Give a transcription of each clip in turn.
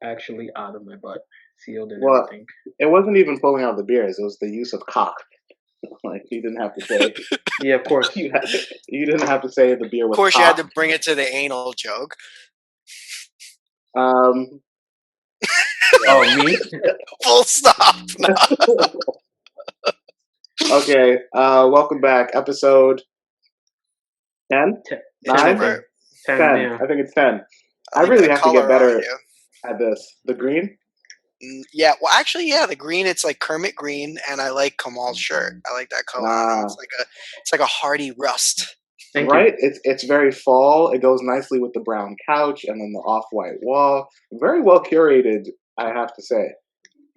actually out of my butt, sealed and Well, everything. it wasn't even pulling out the beers; it was the use of cock. Like you didn't have to say. Yeah, of course. You didn't have to say the beer Of was course, you had to cocked. bring it to the anal joke. Oh, me? Full stop. No. Okay. Welcome back. Episode 10? 10, 9? 10, I 10, think. 10, 10. yeah. I think it's 10. I like really that have to get color on better you. at this. The green? Yeah, well, actually, yeah, the green. It's like Kermit green, and I like Kamal's shirt. I like that color on him. It's like a hardy rust. Thank Right? you. It's very fall. It goes nicely with the brown couch and then the off-white wall. Very well curated, I have to say.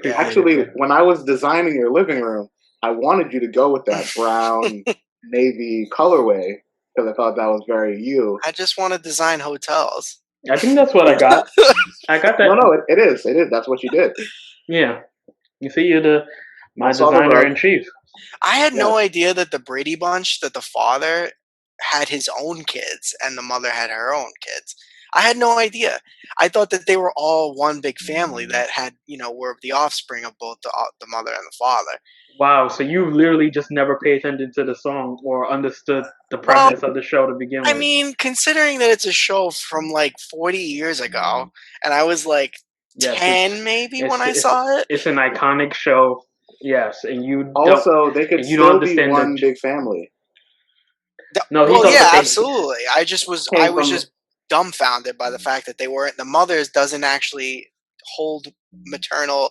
Yeah. Actually, when I was designing your living room, I wanted you to go with that brown navy colorway because I thought that was very you. I just want to design hotels. I think that's what I got. I got that. No, it is. It is. That's what you did. Yeah. You see, you're my I saw the designer rug. in chief. I had no Yes. idea that the Brady Bunch, that the father had his own kids and the mother had her own kids. I had no idea. I thought that they were all one big family that had, were the offspring of both the mother and the father. Wow, so you literally just never paid attention to the song or understood the premise of the show to begin with. I mean, considering that it's a show from like 40 years ago, and I was like 10 maybe when I saw it. It's an iconic show, yes, and you also they could still be one big family. No, absolutely. I was just dumbfounded by the fact that the mothers doesn't actually hold maternal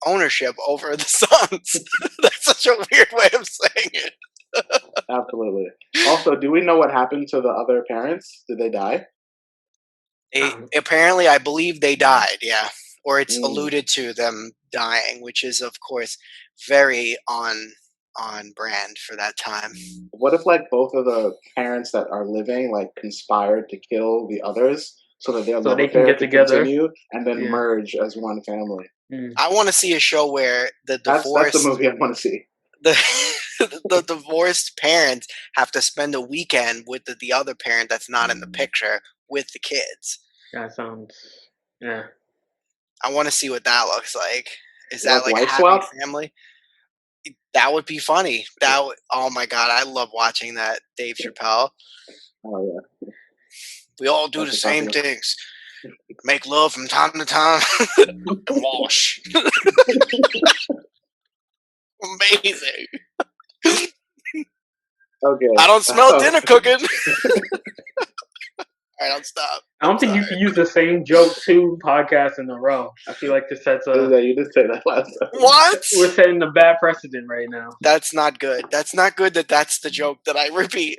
ownership over the sons. That's such a weird way of saying it. Absolutely. Also, do we know what happened to the other parents? Did they die? Apparently, I believe they died, yeah. Or it's alluded to them dying, which is, of course, very on brand for that time. What if, like, both of the parents that are living, like, conspired to kill the others so that their love affair can continue and then merge as one family? I want to see a show where the divorce... That's the movie I want to see. The divorced parents have to spend a weekend with the other parent that's not in the picture with the kids. That sounds... Yeah. I want to see what that looks like. Is Like that like a happy swap? family? That would be funny. Oh my god, I love watching that, Dave Chappelle. Oh yeah. We all do the same things. Make love from time to time. Wash. Amazing. Okay. I don't smell dinner cooking. All right, I'll stop. I don't think you can use the same joke 2 podcasts in a row. I feel like this sets a... You did say that last time. What? We're setting a bad precedent right now. That's not good. That's not good that's the joke that I repeat.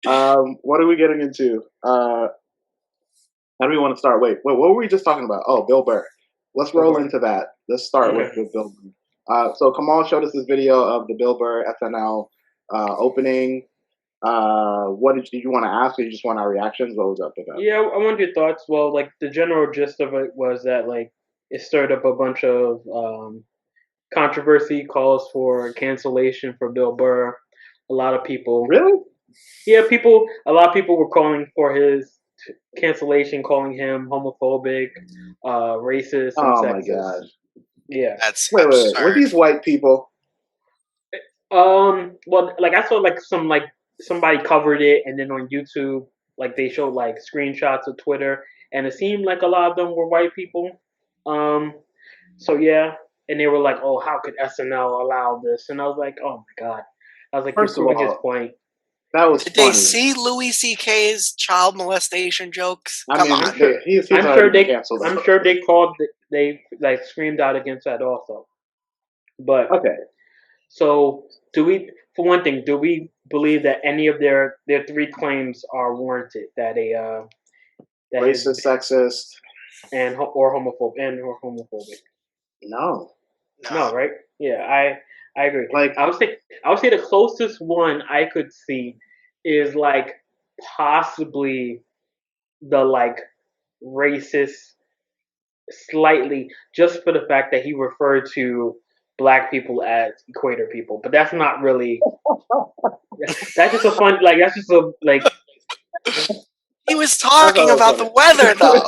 What are we getting into? How do we want to start? Wait, what were we just talking about? Oh, Bill Burr. Let's roll into that. Let's start with Bill Burr. So Kamal showed us this video of the Bill Burr SNL opening. What did you want to ask, or you just want our reactions? What was up with that? Yeah, I want your thoughts. Well, like the general gist of it was that like it stirred up a bunch of controversy, calls for cancellation for Bill Burr. A lot of people really, yeah, a lot of people were calling for his cancellation, calling him homophobic, racist, and sexist. My gosh! Yeah, that's wait. Were these white people? Well, like I saw like somebody covered it, and then on YouTube, like they showed like screenshots of Twitter, and it seemed like a lot of them were white people. So yeah, and they were like, "Oh, how could SNL allow this?" And I was like, "Oh my god!" I was like, "First "You're proving his point." That was Did funny. they see Louis C.K.'s child molestation jokes? Come on. I'm sure they called. They like screamed out against that also. But okay. So for one thing, do we believe that any of their 3 claims are warranted? That that racist, sexist, or homophobic? No, right? Yeah, I agree. Like I would say the closest one I could see is like possibly the like racist slightly, just for the fact that he referred to Black people as equator people, but that's not really. That's just a fun. Like that's just a like. He was talking about the weather, though.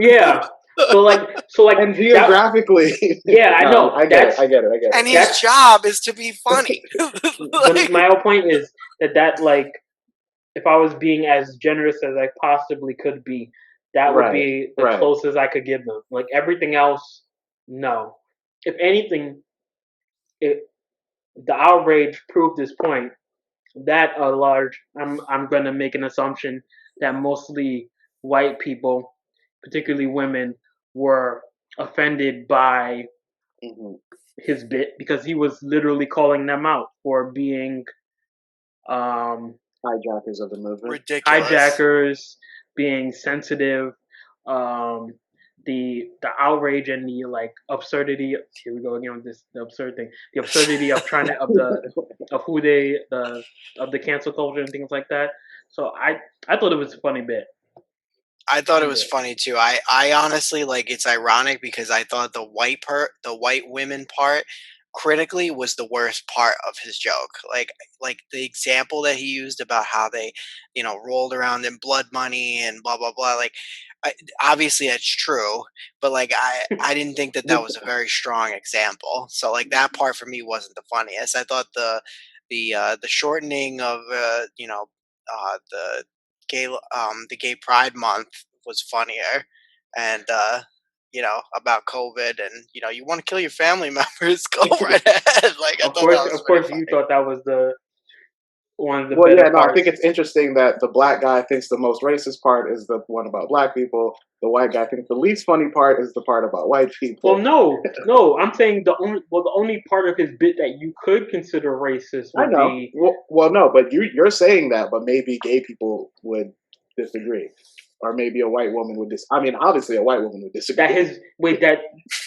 Yeah. So like and geographically. Yeah, I know. I get it. And his job is to be funny. But my whole point is that like, if I was being as generous as I possibly could be, that would be the closest I could give them. Like everything else, no. If anything, the outrage proved this point. That a large, I'm gonna make an assumption that mostly white people, particularly women, were offended by his bit because he was literally calling them out for being hijackers of the movement. Ridiculous. Hijackers, being sensitive, the outrage and the like absurdity. Here we go again with this the absurd thing. The absurdity of trying to of the cancel culture and things like that. So I thought it was a funny bit. I thought it was funny too. I honestly like it's ironic because I thought the white women part critically was the worst part of his joke. Like the example that he used about how they, rolled around in blood money and blah blah blah. Like obviously that's true, but like I didn't think that was a very strong example. So like that part for me wasn't the funniest. I thought the shortening of the gay pride month was funnier, and about COVID, and you want to kill your family members, go right ahead. Like I thought that was of course funny. you thought that was the one of the well, better yeah, no, parts. I think it's interesting that the black guy thinks the most racist part is the one about black people. The white guy thinks the least funny part is the part about white people. Well, no, I'm saying the only part of his bit that you could consider racist would be. Well, no, but you're saying that, but maybe gay people would disagree, or maybe a white woman would I mean, obviously, a white woman would disagree. That's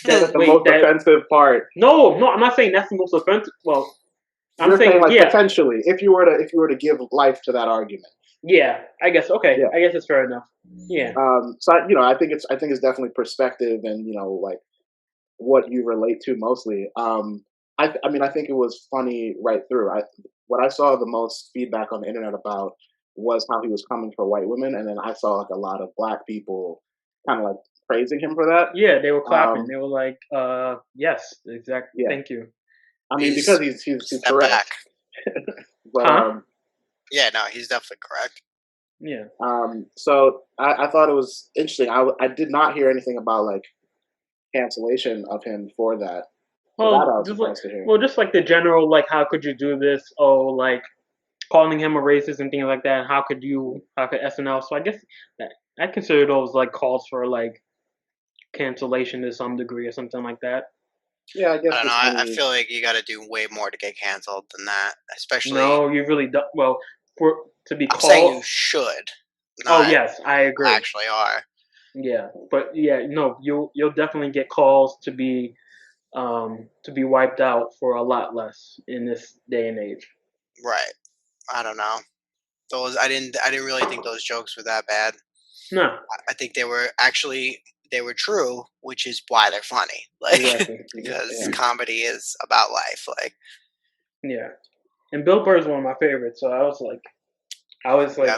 the most offensive part. No, I'm not saying that's the most offensive. Well, I'm saying like potentially, if you were to give life to that argument. Yeah, I guess okay. Yeah. I guess it's fair enough. Yeah. So I think it's definitely perspective and like what you relate to mostly. I mean I think it was funny right through. What I saw the most feedback on the internet about was how he was coming for white women, and then I saw like a lot of black people kind of like praising him for that. Yeah, they were clapping. They were like, "Yes, exactly. Yeah. Thank you." I mean, because he's correct. But, yeah, no, he's definitely correct. Yeah. So I thought it was interesting. I did not hear anything about like cancellation of him for that. Well, just like the general, like, how could you do this? Oh, like calling him a racist and things like that. How could SNL? So I guess I consider those like calls for like cancellation to some degree or something like that. Yeah, I guess. I don't know. I feel like you got to do way more to get canceled than that. Especially. No, you really don't. Well, to be called. Saying you should. Oh yes, I agree. Actually, are. Yeah, but yeah, no, you'll definitely get calls to be wiped out for a lot less in this day and age. Right. I don't know. I didn't really think those jokes were that bad. No. I think they were true, which is why they're funny. Like because comedy is about life. Like. Yeah. And Bill Burr is one of my favorites, so I was like yeah.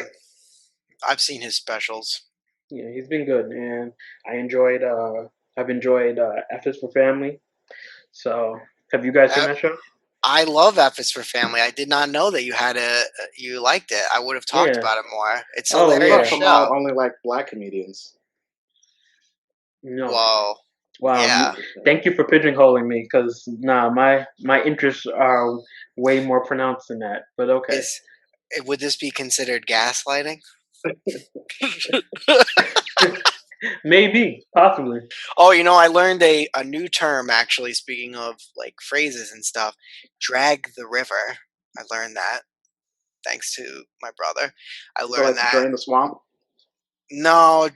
I've seen his specials. Yeah, he's been good, and I've enjoyed F is for Family. So, have you guys seen that show? I love F is for Family. I did not know that you liked it. I would have talked about it more. It's hilarious. Show. Only like black comedians. No. Whoa. Wow. Yeah. Thank you for pigeonholing me, because my interests are way more pronounced than that. But okay. Would this be considered gaslighting? Maybe, possibly. Oh, I learned a new term actually. Speaking of like phrases and stuff, drag the river. I learned that thanks to my brother. I learned that. Drain the swamp. No,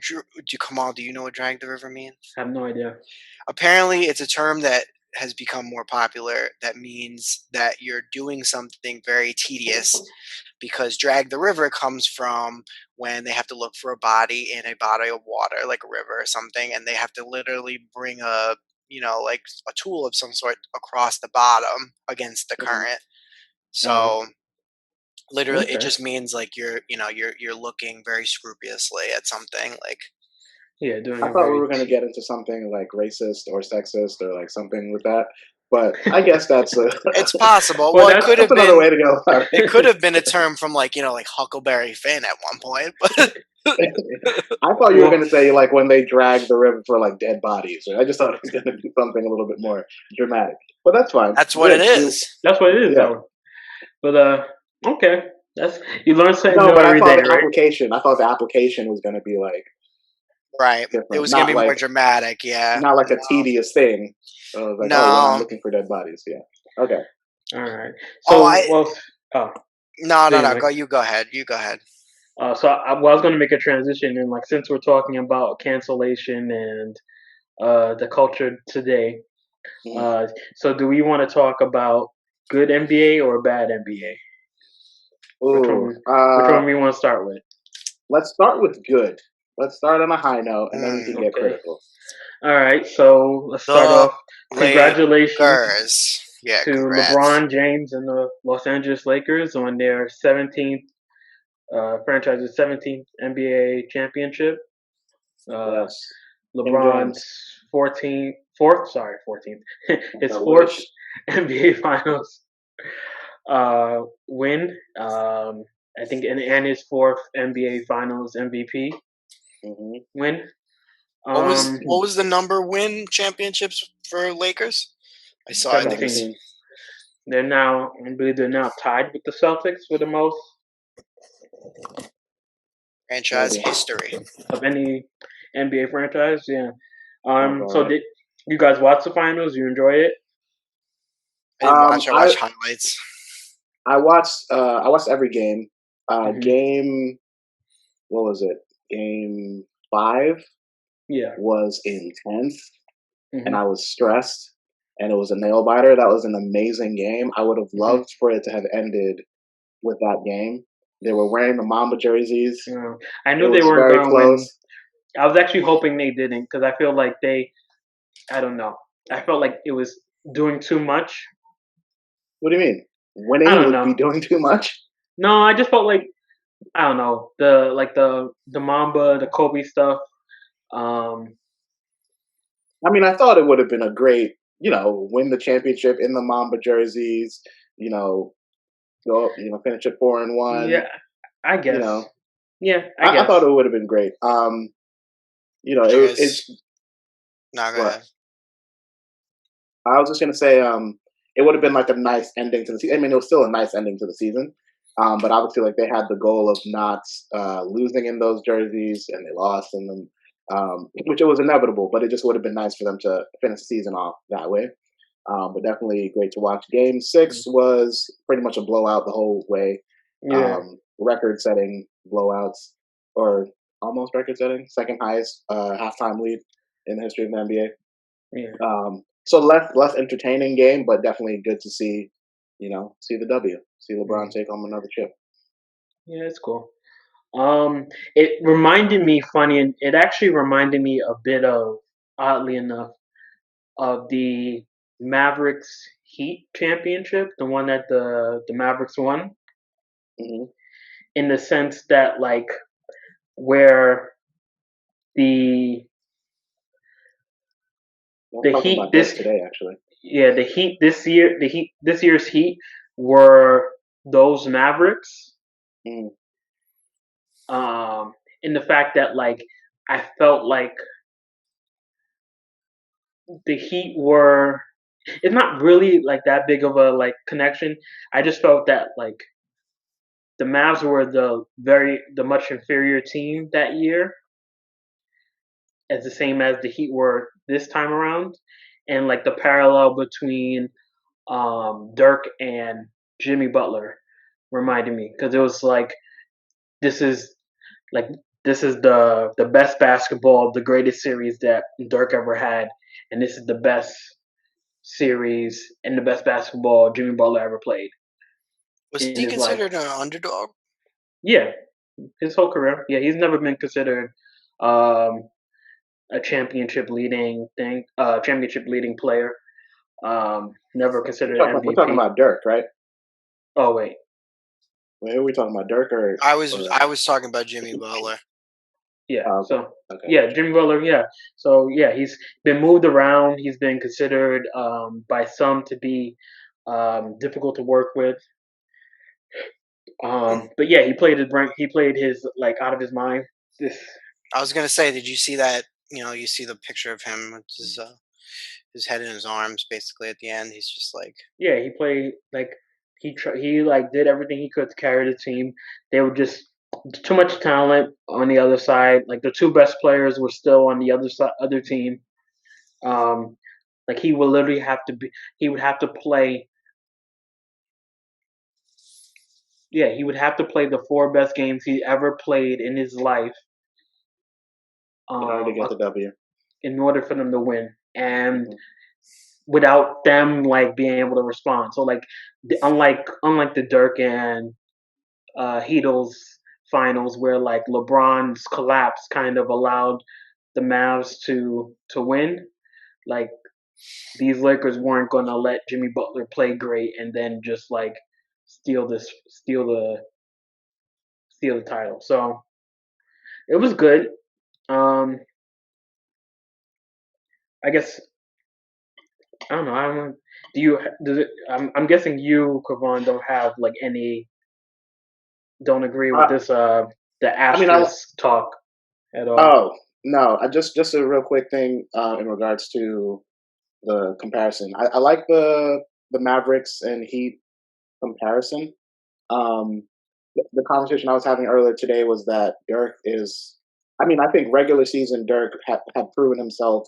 come on. Do you know what drag the river means? I have no idea. Apparently, it's a term that has become more popular. That means that you're doing something very tedious, because drag the river comes from when they have to look for a body in a body of water, like a river or something, and they have to literally bring like a tool of some sort across the bottom against the current. So Literally, Okay. it just means like you're looking very scrupulously at something. Like, Yeah, doing I a thought we very were going to get into something like racist or sexist or like something with that, but I guess that's it's possible. Well, Well, it that's could that's have another been. way to go about It it. could have been a term from like like Huckleberry Finn at one point, but I thought you were well, going to say like when they drag the river for like dead bodies. I just thought it was going to be something a little bit more dramatic, but that's fine. that's what it Good. is. that's what it is, Yeah. though. But okay, that's you learn something No, new but I every thought day, the right? application. I thought the application was going to be like Right. It different, was going to not be more like dramatic. Yeah. not like a tedious thing. So I was like, oh, when I'm No. looking for dead bodies, yeah. Okay. All right. Oh, So, well, oh, no. anyway. You go ahead. You go ahead. I was going to make a transition, and like since we're talking about cancellation and the culture today, so do we want to talk about good NBA or bad NBA? Which Ooh, one we want to start with? let's start with good. Let's start on a high note, and then we can get Okay. critical. All right. So let's start The off. Congratulations Lakers. Yeah, to congrats. LeBron James and the Los Angeles Lakers on their 17th franchise's 17th NBA championship. Yes. LeBron's 14th, his fourth NBA Finals win. I think, and his fourth NBA Finals MVP win. What was the number win championships for Lakers? I saw. 17. I think it was, I believe they're now tied with the Celtics for the most franchise history. of any NBA franchise. Yeah. Sounds So alright. did you guys watch the finals? You enjoy it? I didn't watch. I watched highlights. I watched every game. Game, what was it? Game 5 Yeah. was intense, and I was stressed, and it was a nail biter. That was an amazing game. I would have loved for it to have ended with that game. They were wearing the Mamba jerseys. Yeah. I knew they weren't very going to close. win. I was actually hoping they didn't because I feel like I don't know. I felt like it was doing too much. What do you mean? Winning would be doing too much? No, I just felt like I don't know the Mamba, the Kobe stuff. I mean, I thought it would have been a great, win the championship in the Mamba jerseys. Go, finish it 4-1. Yeah, I guess. Yeah, I guess. thought it would have been great. It's not gonna. I was just gonna say, it would have been like a nice ending to the season. I mean, it was still a nice ending to the season, but obviously, like they had the goal of not losing in those jerseys, and they lost in them, which it was inevitable. But it just would have been nice for them to finish the season off that way. But definitely great to watch. Game 6 was pretty much a blowout the whole way. Yeah. Record-setting blowouts, or almost record-setting, second highest halftime lead in the history of the NBA. Yeah. So less entertaining game, but definitely good to see, see the W, see LeBron take home another chip. Yeah, it's cool. It reminded me, it actually reminded me a bit of, oddly enough, of the Mavericks Heat championship, the one that the Mavericks won, in the sense that like where the Heat today actually. Yeah, the Heat this year's Heat were those Mavericks. In the fact that like I felt like the Heat were, it's not really like that big of a like connection. I just felt that like the Mavs were the much inferior team that year, as the same as the Heat were this time around, and like the parallel between Dirk and Jimmy Butler reminded me, because it was like this is the best basketball, the greatest series that Dirk ever had, and this is the best series and the best basketball Jimmy Butler ever played. Was he considered an underdog? Yeah, his whole career. Yeah, he's never been considered a championship leading player. Never considered MVP. We're talking about Dirk, right? Oh wait, Wait, who are we talking about? Dirk or I was talking about Jimmy Butler. Yeah. okay. Yeah, Jimmy Butler. Yeah. So yeah, he's been moved around. He's been considered by some to be difficult to work with. But yeah, he played his like out of his mind. This I was gonna say, did you see that? You see the picture of him with his head in his arms, basically at the end. He's just like, yeah, he played like he like did everything he could to carry the team. They were just too much talent on the other side. Like the two best players were still on the other team. Um, like he would literally have to be. He would have to play. Yeah, he would have to play the four best games he ever played in his life. In order to get the W. In order for them to win, and without them like being able to respond. So like, unlike the Dirk and Heatles finals, where like LeBron's collapse kind of allowed the Mavs to win. Like these Lakers weren't gonna let Jimmy Butler play great and then just like steal the title. So it was good. Um, I guess I don't know. I don't. Do you? Does it? I'm guessing you, Kavon, don't agree with this. The asterisk talk at all. Oh no! I just a real quick thing in regards to the comparison. I like the Mavericks and Heat comparison. The conversation I was having earlier today was that Dirk is. I mean, I think regular season Dirk had proven himself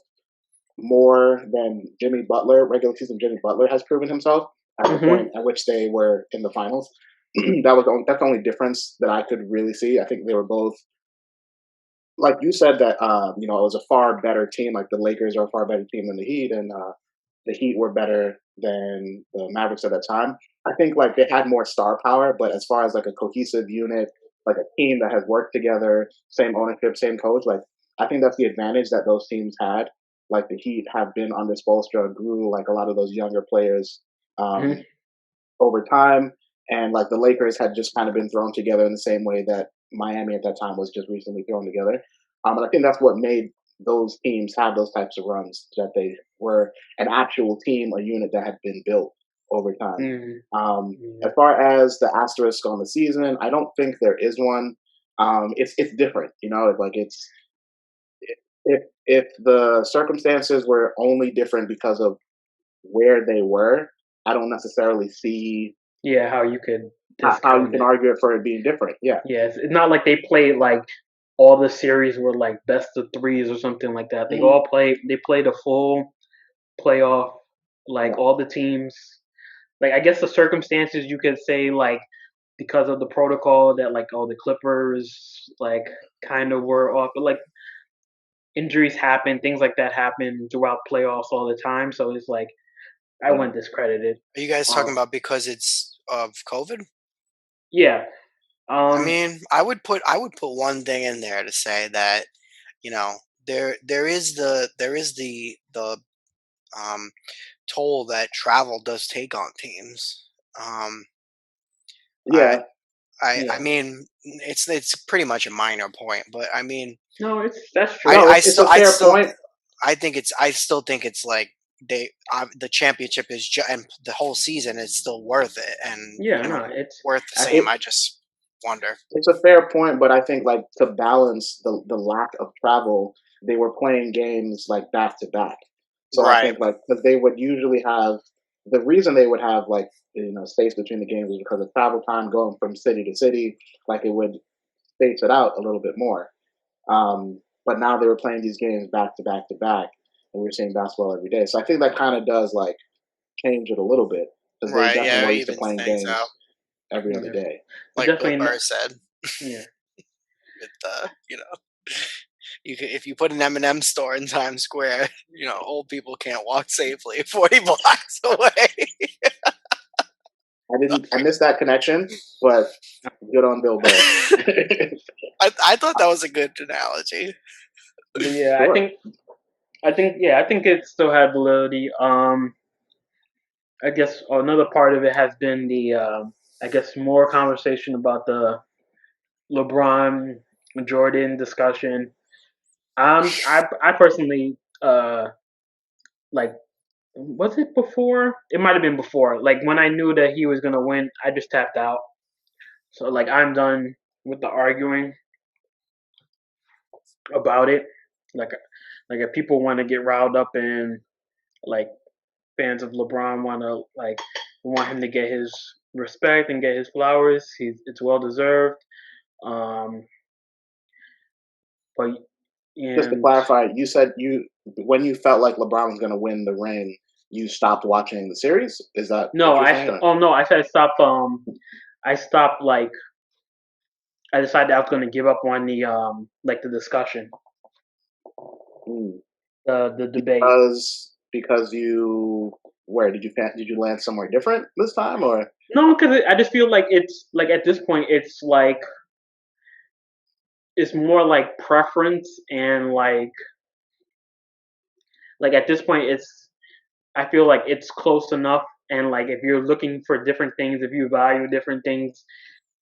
more than Jimmy Butler. Regular season Jimmy Butler has proven himself at the point at which they were in the finals. That's the only difference that I could really see. I think they were both, like you said, that it was a far better team. Like the Lakers are a far better team than the Heat, and the Heat were better than the Mavericks at that time. I think like they had more star power, but as far as like a cohesive unit, like a team that has worked together, same ownership, same coach, like I think that's the advantage that those teams had. Like the Heat have been on this Spoelstra, grew like a lot of those younger players over time, and like the Lakers had just kind of been thrown together in the same way that Miami at that time was just recently thrown together. And I think that's what made those teams have those types of runs, that they were an actual team, a unit that had been built over time. As far as the asterisk on the season, I don't think there is one. It's different, like it's if the circumstances were only different because of where they were, I don't necessarily see how you could how you can argue it for it being different. Yeah, it's not like they played like all the series were like best of threes or something like that. They all played. They played a full playoff. Like all the teams. Like I guess the circumstances you could say like because of the protocol that like all the Clippers like kind of were off, but like injuries happen, things like that happen throughout playoffs all the time. So it's like I wouldn't discredit it. Are you guys talking about because it's of COVID? Yeah. I mean, I would put one thing in there to say that there is the toll that travel does take on teams. yeah. I mean, it's pretty much a minor point, but I mean, no, that's true. It's a fair point. I still think it's like the championship is and the whole season is still worth it, and it's worth the same. I just wonder. It's a fair point, but I think like to balance the lack of travel, they were playing games like back to back. So I think like because they would usually have the reason they would have like space between the games was because of travel time going from city to city. Like it would space it out a little bit more. But now they were playing these games back to back to back, and we were seeing basketball every day. So I think that kind of does like change it a little bit because they definitely were used to playing games every other day. Like definitely Bill Burr said. Yeah. If you put an M&M store in Times Square, old people can't walk safely 40 blocks away. I missed that connection, but good on Bill Burr. I thought that was a good analogy. Yeah, sure. I think it still had validity. I guess another part of it has been I guess more conversation about the LeBron Jordan discussion. I personally like, was it before? It might have been before. Like when I knew that he was gonna win, I just tapped out. So like I'm done with the arguing about it. Like if people want to get riled up and like fans of LeBron want him to get his respect and get his flowers, it's well deserved. Um, but Just to and clarify, you said when you felt like LeBron was going to win the ring, you stopped watching the series. Is that no, what you're saying? I said stop. I stopped like I decided I was going to give up on the like the discussion, Hmm. the debate. Because you did you land somewhere different this time or? No, because I just feel like it's like at this point it's more like preference and like at this point it's I feel like it's close enough, and like if you're looking for different things, if you value different things,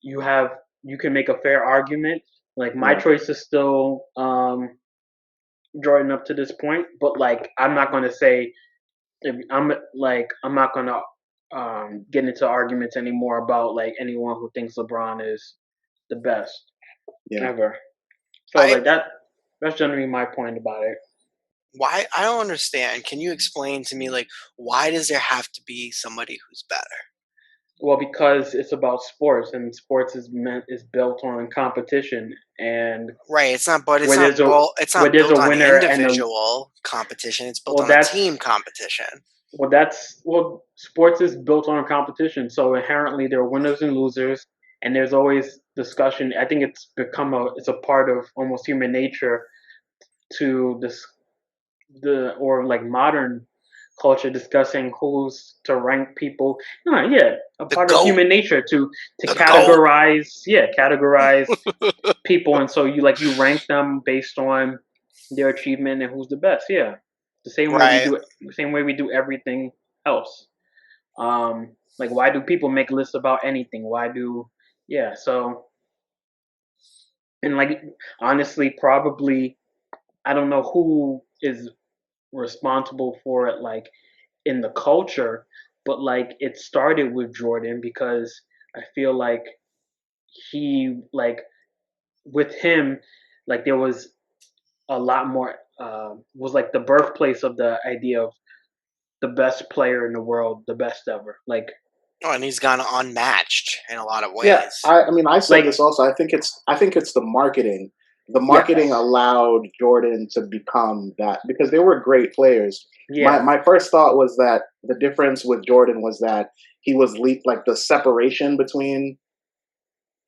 you have you can make a fair argument. Like my Yeah. choice is still Jordan up to this point, but like I'm not gonna say if I'm not gonna get into arguments anymore about like anyone who thinks LeBron is the best ever. So I like that's generally my point about it. why I don't understand. Can you explain to me like why does there have to be somebody who's better? Well, because it's about sports, and sports is built on competition, and Right, it's not but where there's a it's where not there's a built on winner and a individual competition, it's built well on a that's team competition. sports is built on competition, so inherently there are winners and losers, and there's always discussion. I think it's a part of almost human nature to this the or like modern culture discussing who's to rank people. No, yeah, a The part of GOAT. human nature to The GOAT. categorize people, and so you rank them based on their achievement and who's the best. Yeah, Right. the same way we do everything else. Like why do people make lists about anything? Why do yeah? So and like honestly, probably I don't know who is responsible for it like in the culture, but like it started with Jordan because I feel like he like with him like there was a lot more was like the birthplace of the idea of the best player in the world, the best ever. Oh, and he's gone unmatched in a lot of Yeah, ways. I mean, I said Like this also. I think it's the marketing. The marketing yes, allowed Jordan to become that because they were great players. yeah, My first thought was that the difference with Jordan was that he was like the separation between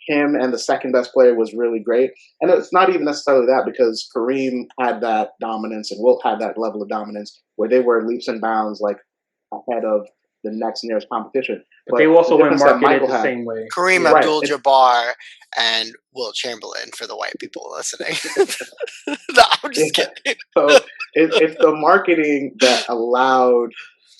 him and the second best player was really great. And it's not even necessarily that because Kareem had that dominance and Wilt had that level of dominance where they were leaps and bounds like ahead of the next nearest competition. but they But the also weren't difference that marketed Michael the had, same way. Kareem Yeah, right? Abdul-Jabbar and Will Chamberlain for the white people listening. No, I'm just Yeah. kidding. So it's the marketing that allowed.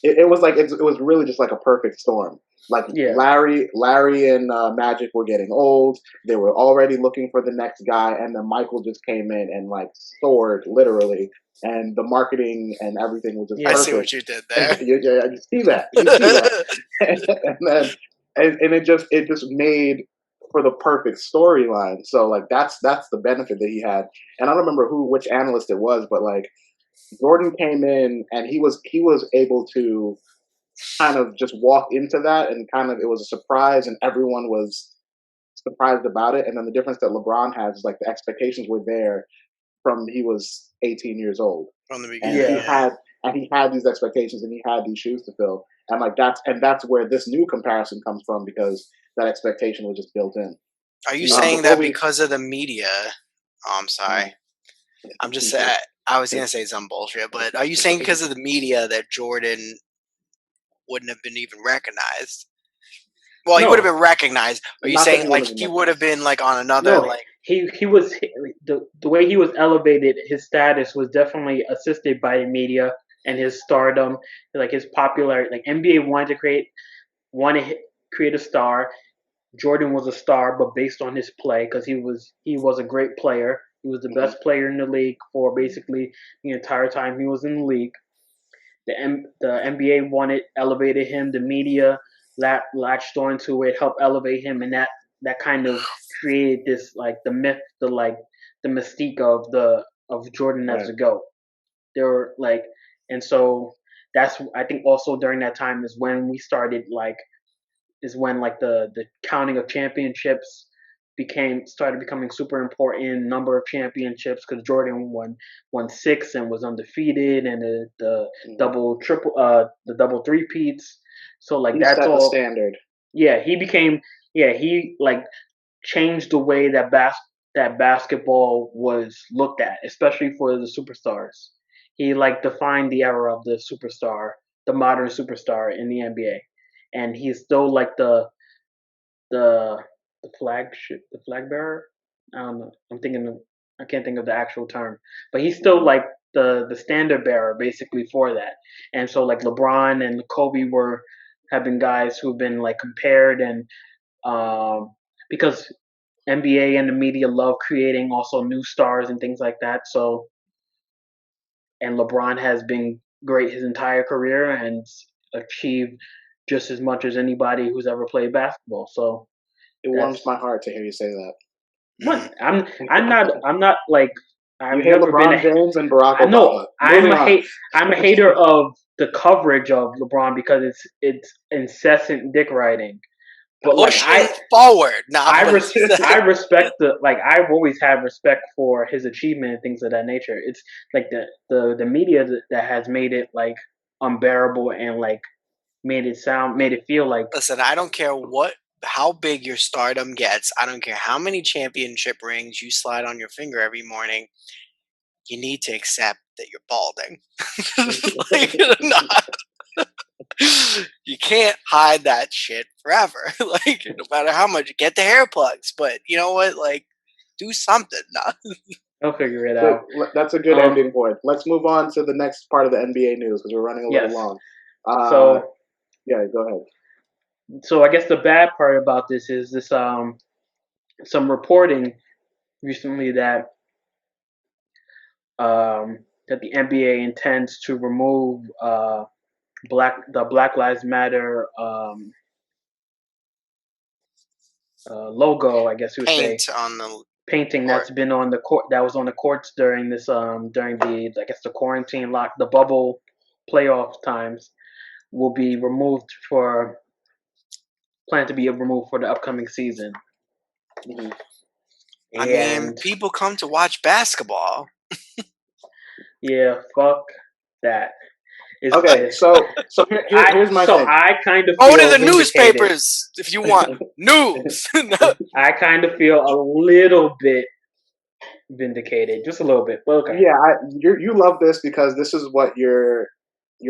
It was like it was really just like a perfect storm. Like yeah. Larry and Magic were getting old. They were already looking for the next guy, and then Michael just came in and like soared literally. And the marketing and everything was just I Yeah. see what perfect. you did And there. you see that, you see that, and then and it just made for the perfect storyline. So like that's the benefit that he had. And I don't remember which analyst it was, but like Jordan came in and he was able to kind of just walk into that and kind of it was a surprise and everyone was surprised about it. And then the difference that LeBron has is like the expectations were there from he was 18 years old From the and beginning, Yeah. yeah. he had these expectations and he had these shoes to fill. And like that's where this new comparison comes from because that expectation was just built in. Are you Yeah. saying Before that we, because of the media? Oh, I'm sorry. I'm just saying. I was gonna say some bullshit, but are you saying because of the media that Jordan wouldn't have been even recognized? Well, he would have No, been recognized. Are you not that saying he like wouldn't have he been would have been like on another no. like? He was the way he was elevated. His status was definitely assisted by the media and his stardom, like his popularity. Like NBA wanted to create a star, Jordan was a star, but based on his play, because he was a great player. He was the Mhm. best player in the league for basically the entire time he was in the league. The NBA wanted elevated him. The media latched onto it, helped elevate him, and that kind of created this like the myth, the mystique of Jordan as Right. a GOAT. There were like, and so that's I think also during that time is when we started like is when like the counting of championships started becoming super important. Number of championships because Jordan won 6 and was undefeated, and the Mhm. double three peats. So like He that's set the all. standard. Yeah, he like changed the way that basketball was looked at, especially for the superstars. He like defined the era of the superstar, the modern superstar in the NBA, and he's still like the the flag bearer. I don't know. I can't think of the actual term, but he's still Mhm. like the standard bearer basically for that. And so like LeBron and Kobe have been guys who've been like compared and because NBA and the media love creating also new stars and things like that. So and LeBron has been great his entire career and achieved just as much as anybody who's ever played basketball. So It warms that's my heart to hear you say that. Mm. what I'm not like You I've hate never been LeBron a James and Barack I know Obama. Moving on. I'm a hater of the coverage of LeBron because it's incessant dick riding. But like Push him forward. Nah, I but res- I respect I've always had respect for his achievement and things of that nature. It's like the media that has made it like unbearable and like made it feel like listen, I don't care how big your stardom gets. I don't care how many championship rings you slide on your finger every morning. You need to accept that you're balding. Like, nah, you can't hide that shit forever. Like, no matter how much, get the hair plugs. But you know what? Like, do something. Nah. I'll figure it So out. that's a good ending point. Let's move on to the next part of the NBA news because we're running a little Yes. long. So Yeah, go ahead. I guess the bad part about this is this some reporting recently that the NBA intends to remove the Black Lives Matter logo, I guess you would say, Paint on the painting court. that's been on the court that was on the courts during this during the I guess the quarantine the bubble playoff times will be removed for planned to be removed for the upcoming season. Mhm. I mean, And people come to watch basketball. yeah, fuck that. Okay, so here's my thing. I kind of Go to feel the vindicated. newspapers if you want news. I kind of feel a little bit vindicated, just a little bit. But okay. Yeah, you love this because this is what your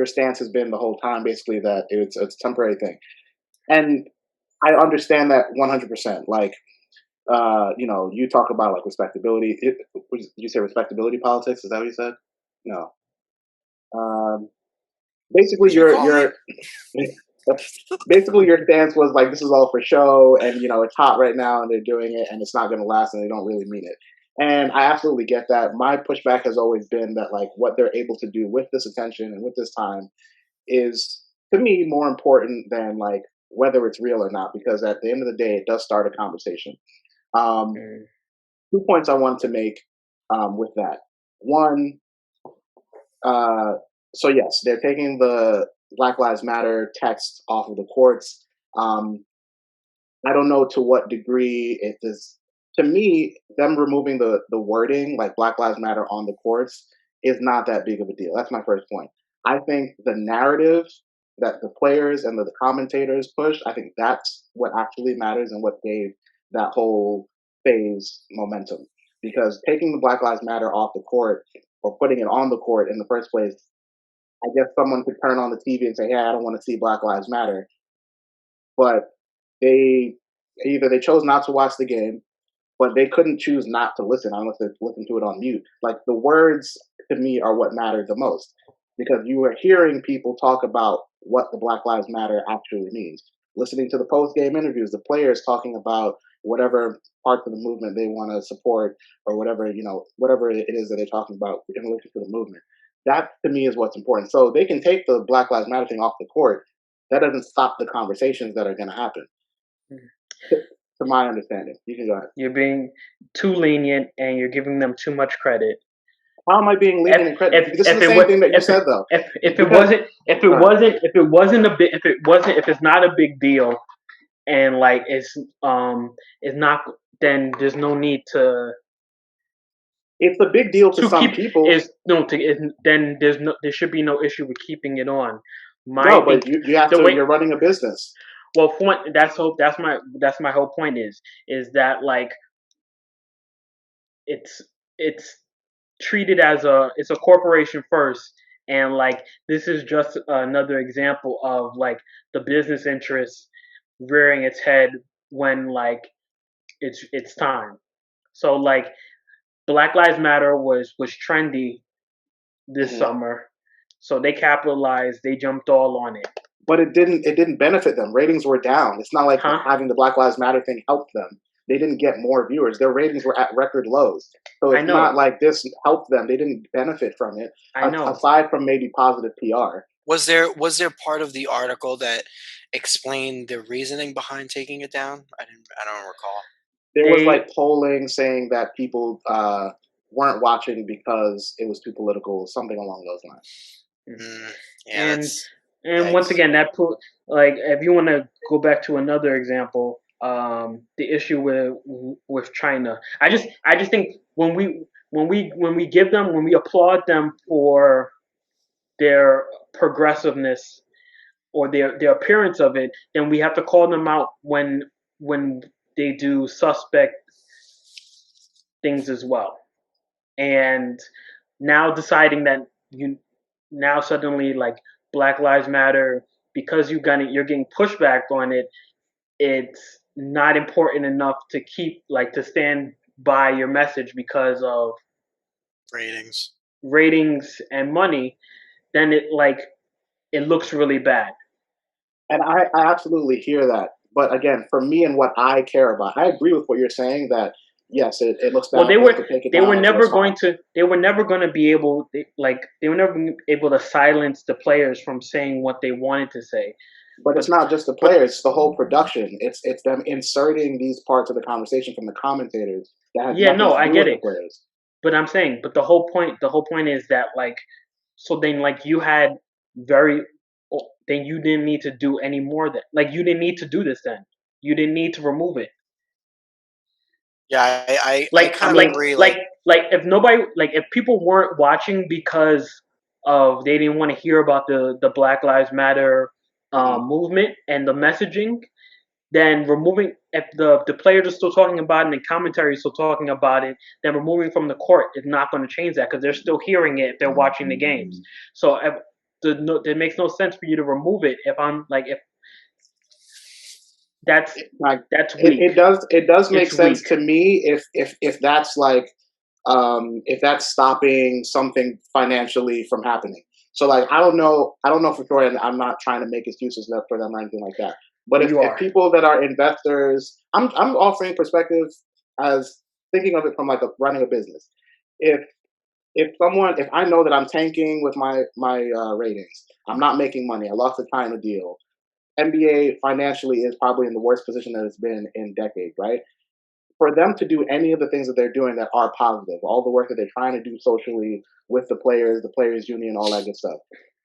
stance has been the whole time, basically that it's a temporary thing, and I understand that 100%. Like, you talk about like respectability. Did you say respectability politics? Is that what you said? No. Um, basically, What'd you call me? your basically your stance was like this is all for show, and it's hot right now, and they're doing it, and it's not going to last, and they don't really mean it. And I absolutely get that. My pushback has always been that like what they're able to do with this attention and with this time is to me more important than like whether it's real or not, because at the end of the day, it does start a conversation. Um, Mm. 2 points I wanted to make with that. One, uh, so yes, they're taking the Black Lives Matter text off of the courts. Um, I don't know to what degree it is. To me, them removing the wording like Black Lives Matter on the courts is not that big of a deal. That's my first point. I think the narrative that the players and the commentators push, I think that's what actually matters and what gave that whole phase momentum. Because taking the Black Lives Matter off the court or putting it on the court in the first place, I guess someone could turn on the TV and say, "Hey, I don't want to see Black Lives Matter," but they either they chose not to watch the game, but they couldn't choose not to listen unless they listened to it on mute. Like the words to me are what mattered the most because you were hearing people talk about what the Black Lives Matter actually means. listening to the post game interviews, the players talking about whatever parts of the movement they want to support, or whatever whatever it is that they're talking about in relation to the movement. That to me is what's important. So they can take the Black Lives Matter thing off the court. That doesn't stop the conversations that are going to happen. To my understanding, you can go ahead. You're being too lenient, and you're giving them too much credit. How am I being lenient and credit? This is the same thing that you said, though. If it's not a big deal, and like it's not, then there's no need to. It's a big deal to some people. Then there should be no issue with keeping it on. But you have to. You're running a business. Well, that's my whole point is that like it's treated as it's a corporation first, and like this is just another example of like the business interests rearing its head when like it's time. So like Black Lives Matter was trendy this summer, so they capitalized. They jumped all on it. But it didn't benefit them. Ratings were down. It's not like having the Black Lives Matter thing helped them. They didn't get more viewers. Their ratings were at record lows. So it's not like this helped them. They didn't benefit from it. Aside from maybe positive PR. Was there part of the article that explained the reasoning behind taking it down? I don't recall. There was like polling saying that people weren't watching because it was too political, something along those lines. And once again, that like if you want to go back to another example, the issue with China, I just think when we applaud them for their progressiveness or their appearance of it, then we have to call them out when they do suspect things as well. And now deciding that suddenly like Black Lives Matter, because you're getting pushback on it, it's not important enough to stand by your message because of ratings and money, then it looks really bad. And I absolutely hear that. But again, for me and what I care about, I agree with what you're saying that yes, it looks bad. Well, they were never going to be able to silence the players from saying what they wanted to say. But it's not just the players; it's the whole production. It's them inserting these parts of the conversation from the commentators. I get it. But I'm saying, but the whole point is that then you didn't need to do any more than you didn't need to do this. Then you didn't need to remove it. Yeah, I kind of agree. If people weren't watching because of they didn't want to hear about the Black Lives Matter movement and the messaging, then removing, if the players are still talking about it and the commentary is still talking about it, then removing from the court is not going to change that because they're still hearing it if they're watching the games. So it makes no sense for you to remove it if that's weak. It does make sense to me if that's if that's stopping something financially from happening. So I don't know for sure, and I'm not trying to make excuses for them or anything like that. But if people that are investors, I'm offering perspective as thinking of it from running a business. If I know that I'm tanking with my ratings, I'm not making money, I lost a China deal. NBA financially is probably in the worst position that it's been in decades, right? For them to do any of the things that they're doing that are positive, all the work that they're trying to do socially with the players union, all that good stuff.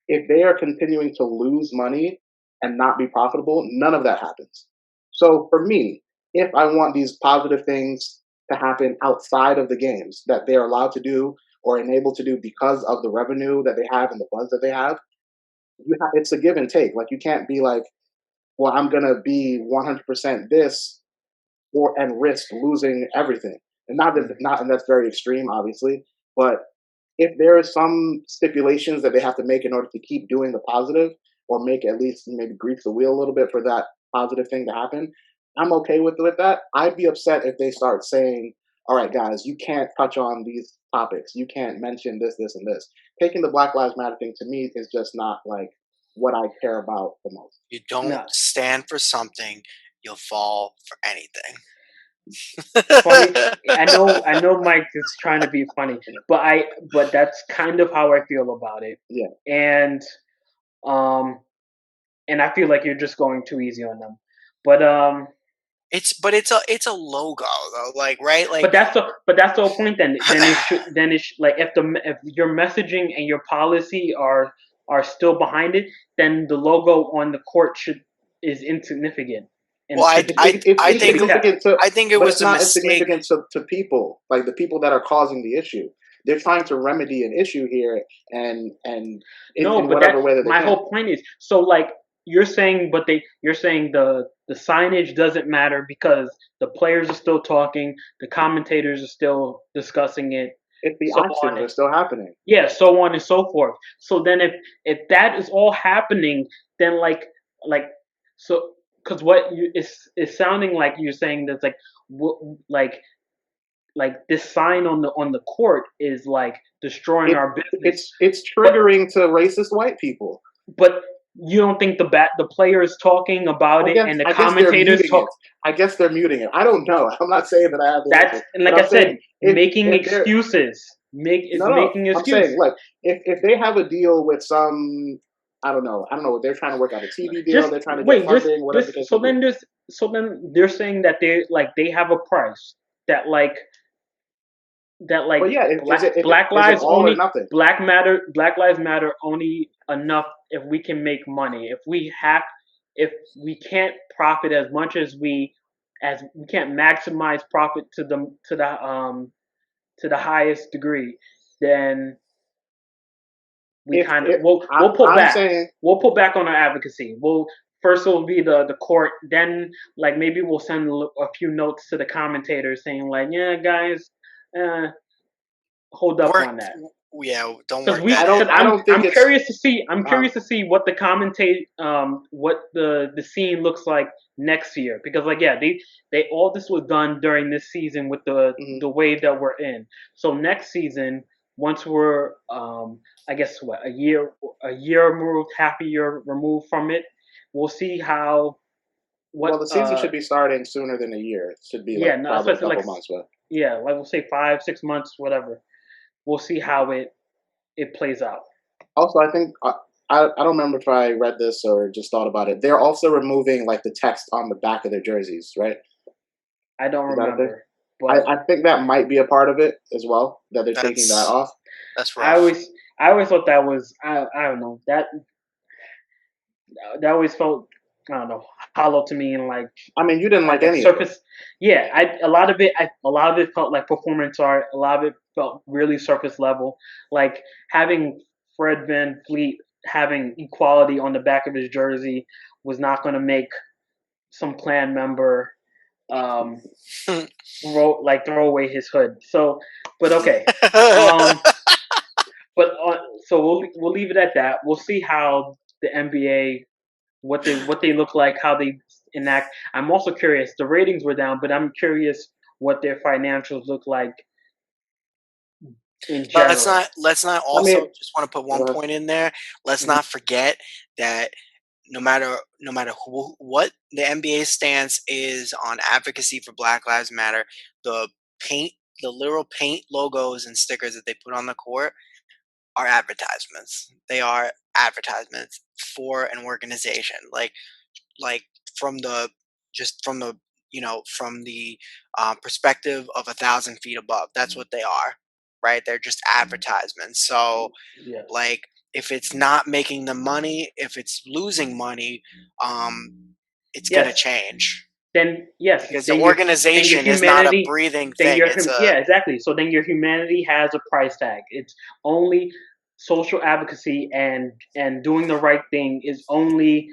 If they are continuing to lose money and not be profitable, none of that happens. So for me, if I want these positive things to happen outside of the games that they're allowed to do or enabled to do because of the revenue that they have and the funds that they have, it's a give and take. You can't be well, I'm going to be 100% this and risk losing everything. And and that's very extreme, obviously. But if there are some stipulations that they have to make in order to keep doing the positive, or make at least maybe grease the wheel a little bit for that positive thing to happen, I'm okay with that. I'd be upset if they start saying, all right, guys, you can't touch on these topics. You can't mention this, this, and this. Taking the Black Lives Matter thing to me is just not what I care about the most. You don't stand for something, you'll fall for anything. Funny. I know Mike is trying to be funny, but that's kind of how I feel about it. Yeah. Um and I feel like you're just going too easy on them. But it's a logo though, like, right? Like, but that's the whole point. Then it should, like, if your messaging and your policy are still behind it, then the logo on the court is insignificant. And well, I It's think insignificant to, I think it but was it's a not mistake. insignificant to people, like the people that are causing the issue. They're trying to remedy an issue here, and in whatever way that they my can. whole point is, so like you're saying the signage doesn't matter because the players are still talking, the commentators are still discussing it. If the so actions are still happening. Yeah, so on and so forth. So then if that is all happening, then like so, because it's sounding like you're saying that's like this sign on the court is like destroying our business. It's triggering to racist white people. But you don't think the players talking about it and the commentators talk? I guess they're muting it. I don't know. I'm not saying that I have. That's and like I said, making excuses. Making excuses. I'm saying, like, if they have a deal with some, I don't know. They're trying to work out a TV deal. They're trying to get funding. Whatever. So then they're saying that they have a price that like. But yeah, Black Lives Black Lives Matter only enough if we can make money. If we can't profit as much as we can't maximize profit to the highest degree, then we'll pull back. We'll pull back on our advocacy. First it'll be the court, then like maybe we'll send a few notes to the commentators saying like, yeah guys, hold up on that. Yeah, don't worry. I'm curious to see. I'm curious to see what what the scene looks like next year, because like they all this was done during this season with the wave that we're in. So next season, once we're I guess a year removed, half a year removed from it, we'll see how. Well, the season should be starting sooner than a year. It should be probably a couple months. But yeah, like we'll say 5-6 months, whatever. We'll see how it plays out. Also, I think I don't remember if I read this or just thought about it. They're also removing like the text on the back of their jerseys, right? I don't remember. But I think that might be a part of it as well. That they're taking that off. That's rough. I always thought that was I don't know that always felt, I don't know, hollow to me, and like, I mean, you didn't like any surface. Of it. Yeah, a lot of it felt like performance art. A lot of it felt really surface level. Like having Fred VanVleet having equality on the back of his jersey was not going to make some Klan member throw away his hood. So, but okay. So we'll leave it at that. We'll see how the NBA, what they look like, how they enact. I'm also curious. The ratings were down, but I'm curious what their financials look like in general. Let's not also just want to put one point in there. Let's not forget that no matter what the NBA stance is on advocacy for Black Lives Matter, the literal paint logos and stickers that they put on the court are advertisements. They are advertisements for an organization. Like from the perspective of 1,000 feet above, that's what they are, right? They're just advertisements. So like, if it's not making them money, if it's losing money, it's gonna change. Then yes, because the organization is not a breathing thing. Exactly. So then your humanity has a price tag. It's only social advocacy and doing the right thing is only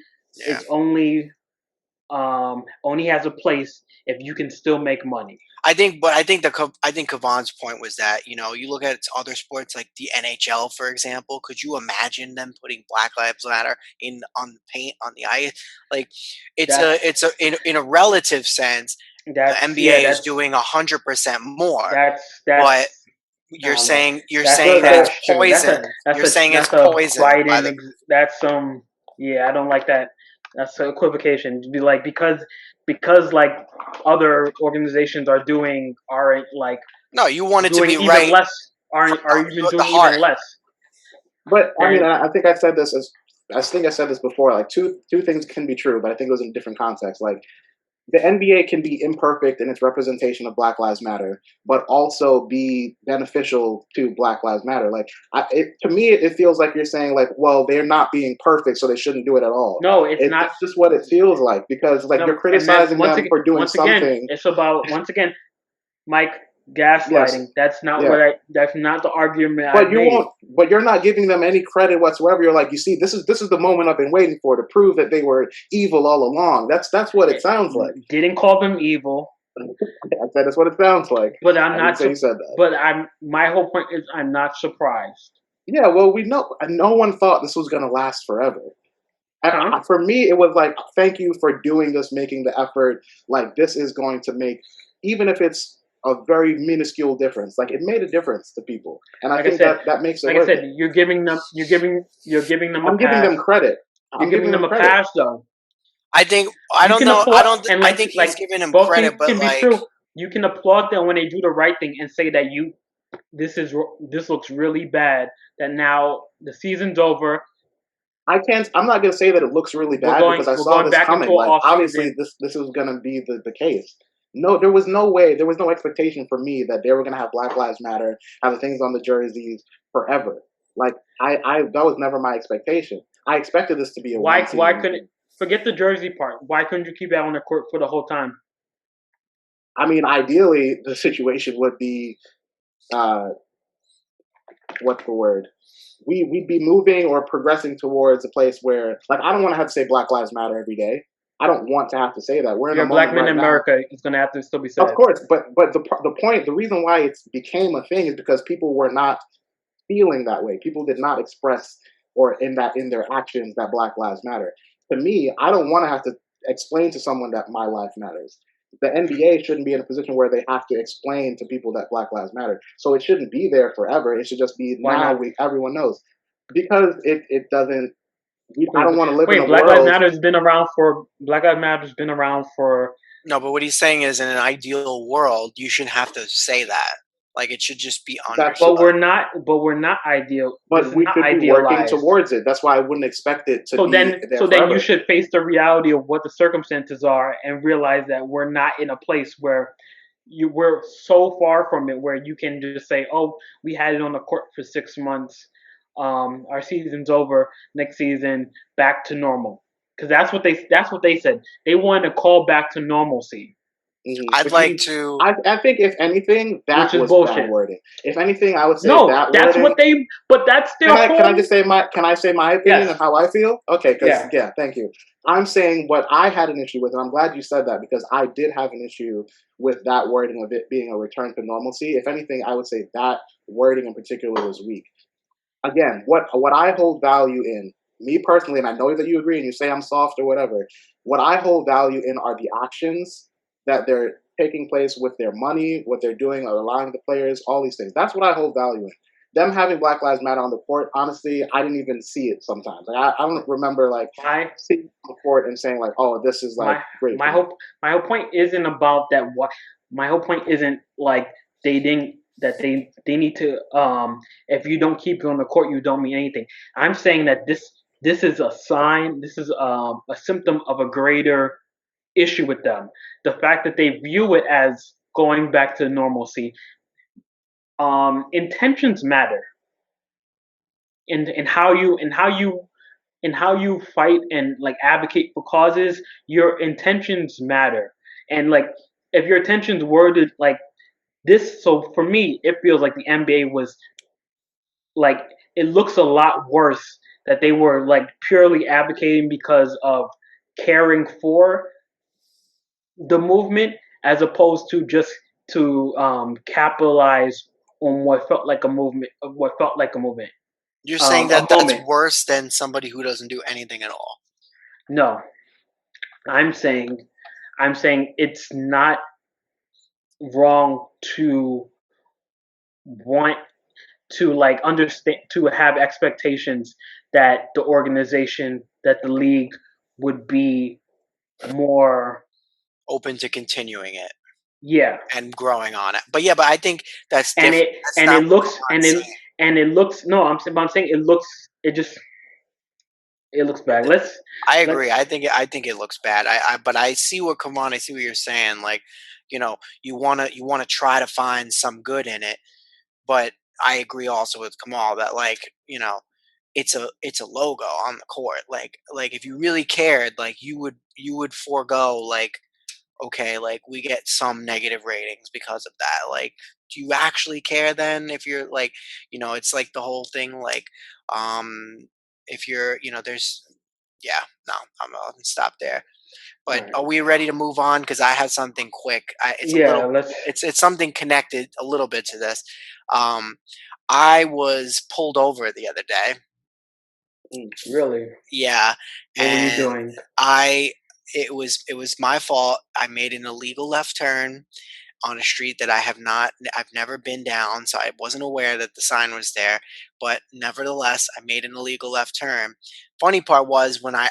has a place if you can still make money. I think Kavan's point was that, you look at other sports like the NHL, for example. Could you imagine them putting Black Lives Matter on the paint on the ice? Like, in a relative sense, the NBA is doing 100% more. But you're saying that it's poison. You're saying it's poison. That's some Yeah, I don't like that. That's an equivocation. To be like because like other organizations aren't like No, you want it to doing be even right less from are even the doing heart. even less. But I mean, And I think I said this I think I said this before. Like two things can be true, but I think it was in a different context. Like the NBA can be imperfect in its representation of Black Lives Matter, but also be beneficial to Black Lives Matter. Like, to me, it feels like you're saying, like, well, they're not being perfect, so they shouldn't do it at all. no, it's not. That's just what it feels like, because like you're No, and that's criticizing them for doing once again, something. it's about once again, Mike, Yes, gaslighting. That's not yeah. That's not the argument But I've you made. won't. But you're not giving them any credit whatsoever. You're like, you see, this is the moment I've been waiting for to prove that they were evil all along. That's what it sounds like. Didn't call them evil. I said that's what it sounds like. But I'm I not. didn't say you said that. But my whole point is I'm not surprised. Yeah, well, we know no one thought this was going to last forever. Huh? For me, it was like, thank you for doing this, making the effort. Like, this is going to make, even if it's a very minuscule difference, like it made a difference to people, and I Like think that makes it like I worth said, it. you're giving them a I'm giving pass. them credit. You're giving them a credit. pass, though. I think I You don't can know. applaud, and I like think like he's giving him both things credit, but can be like true. You can applaud them when they do the right thing and say that this looks really bad. That now the season's over. I'm not gonna say that it looks really bad because I We're saw going this back into coming. an Like, off obviously season. this was gonna be the case. No, there was no way, there was no expectation for me that they were gonna have Black Lives Matter, have the things on the jerseys forever. Like, I that was never my expectation. I expected this to be a one Why season couldn't thing. forget the jersey part? Why couldn't you keep that on the court for the whole time? I mean, ideally the situation would be uh what's the word? We'd be moving or progressing towards a place where, like, I don't want to have to say Black Lives Matter every day. I don't want to have to say that. We're in a You're a black moment man right in now. America. It's gonna have to still be said. Of course, but the point, the reason why it became a thing is because people were not feeling that way. People did not express or in their actions that Black Lives Matter. To me, I don't want to have to explain to someone that my life matters. The NBA shouldn't be in a position where they have to explain to people that Black Lives Matter. So it shouldn't be there forever. It should just be Why now. not? Everyone knows, because it doesn't. I don't want to live in Wait, a Black Lives world. Matter has been around for Black Lives Matter has been around for. no. But what he's saying is, in an ideal world, you shouldn't have to say that. Like it should just be That's understood. But we're not ideal. This But is we not should be working idealized. towards it. That's why I wouldn't expect it to So be there then forever. you should face the reality of what the circumstances are and realize that we're not in a place where we're so far from it where you can just say, "Oh, we had it on the court for 6 months. Our season's over. Next season, back to normal." Because that's what they said. They wanted to call back to normalcy. Mm-hmm. I'd like to. I think if anything, that Which is was bullshit. bad wording. If anything, I would say No, that that's wording. what they. But that's their whole. Can I just say my opinion Yes. and how I feel? Okay, because Yeah. thank you. I'm saying what I had an issue with, and I'm glad you said that because I did have an issue with that wording of it being a return to normalcy. If anything, I would say that wording in particular was weak. Again, what I hold value in, me personally, and I know that you agree and you say I'm soft or whatever, what I hold value in are the actions that they're taking place with their money, what they're doing, or allowing the players, all these things. That's what I hold value in. Them having Black Lives Matter on the court, honestly, I didn't even see it sometimes. Like, I don't remember like seeing the court and saying like, "Oh, this is like great." My whole point isn't about that. What my whole point isn't like they didn't that they need to. If you don't keep it on the court, you don't mean anything. I'm saying that this is a sign. This is a symptom of a greater issue with them. The fact that they view it as going back to normalcy. Intentions matter. In how you fight and like advocate for causes, your intentions matter. And like if your intentions were to like this, so for me, it feels like the NBA was like it looks a lot worse that they were like purely advocating because of caring for the movement as opposed to just to capitalize on what felt like a movement. You're saying that A that's moment. worse than somebody who doesn't do anything at all. No, I'm saying it's not wrong to want to like understand to have expectations that the organization that the league would be more open to continuing it. Yeah. And growing on it. But I think that's and different. it looks no, I'm saying it looks bad. I agree. I think it looks bad. But I see what I see what you're saying. Like, you wanna try to find some good in it. But I agree also with Kamal that it's a logo on the court. Like if you really cared, like you would forego okay, like we get some negative ratings because of that. Like, do you actually care then if you're it's like the whole thing if you're, there's no, I'll stop there. But Right. are we ready to move on? Because I have something quick. It's something connected a little bit to this. I was pulled over the other day. Really? Yeah. What were you doing? It was my fault. I made an illegal left turn on a street that I've never been down, so I wasn't aware that the sign was there. But nevertheless, I made an illegal left turn. Funny part was when I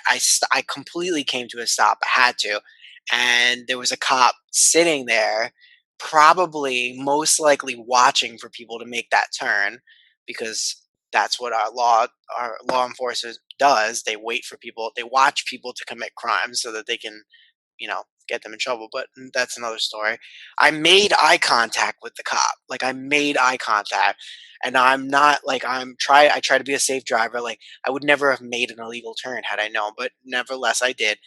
completely came to a stop. I had to, and there was a cop sitting there, probably most likely watching for people to make that turn, because that's what our law enforcement does. They wait for people. They watch people to commit crimes so that they can, get them in trouble. But that's another story. I made eye contact with the cop. Like, I made eye contact, and I'm not like I try to be a safe driver. Like, I would never have made an illegal turn had I known, but nevertheless I did.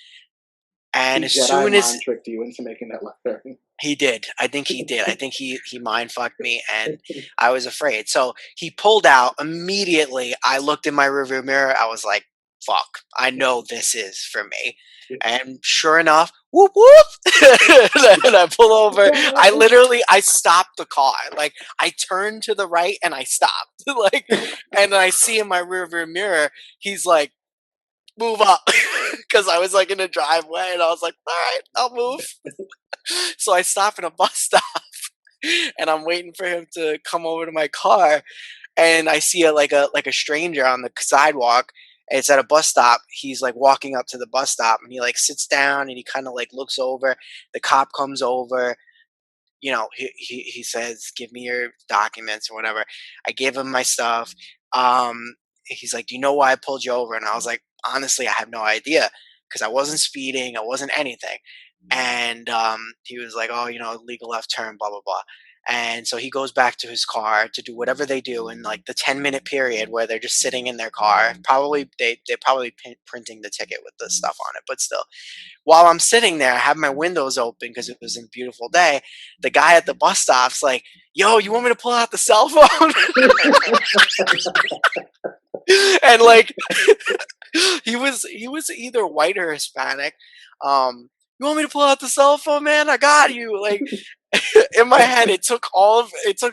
And as soon as tricked you into making that left turn. He did. I think he did. I think he mind fucked me, and I was afraid. So he pulled out immediately. I looked in my rearview mirror. I was like, "Fuck! I know this is for me." And sure enough, whoop whoop! And I pull over. I stopped the car. Like, I turned to the right and I stopped. And I see in my rearview mirror, he's like, "Move up," because I was like in a driveway, and I was like, "All right, I'll move." So I stop in a bus stop, and I'm waiting for him to come over to my car, and I see a stranger on the sidewalk. It's at a bus stop. He's like walking up to the bus stop, and he sits down, and he kind of looks over. The cop comes over. He says, "Give me your documents," or whatever. I gave him my stuff. He's like, "Do you know why I pulled you over?" And I was like, "Honestly, I have no idea, because I wasn't speeding. I wasn't anything." And he was like, "Oh, legal left turn, blah blah blah." And so he goes back to his car to do whatever they do in the 10-minute period where they're just sitting in their car. Probably they're probably printing the ticket with the stuff on it, but still. While I'm sitting there, I have my windows open because it was a beautiful day. The guy at the bus stop's like, "Yo, you want me to pull out the cell phone?" And he was either white or Hispanic. "You want me to pull out the cell phone, man? I got you." In my head, it took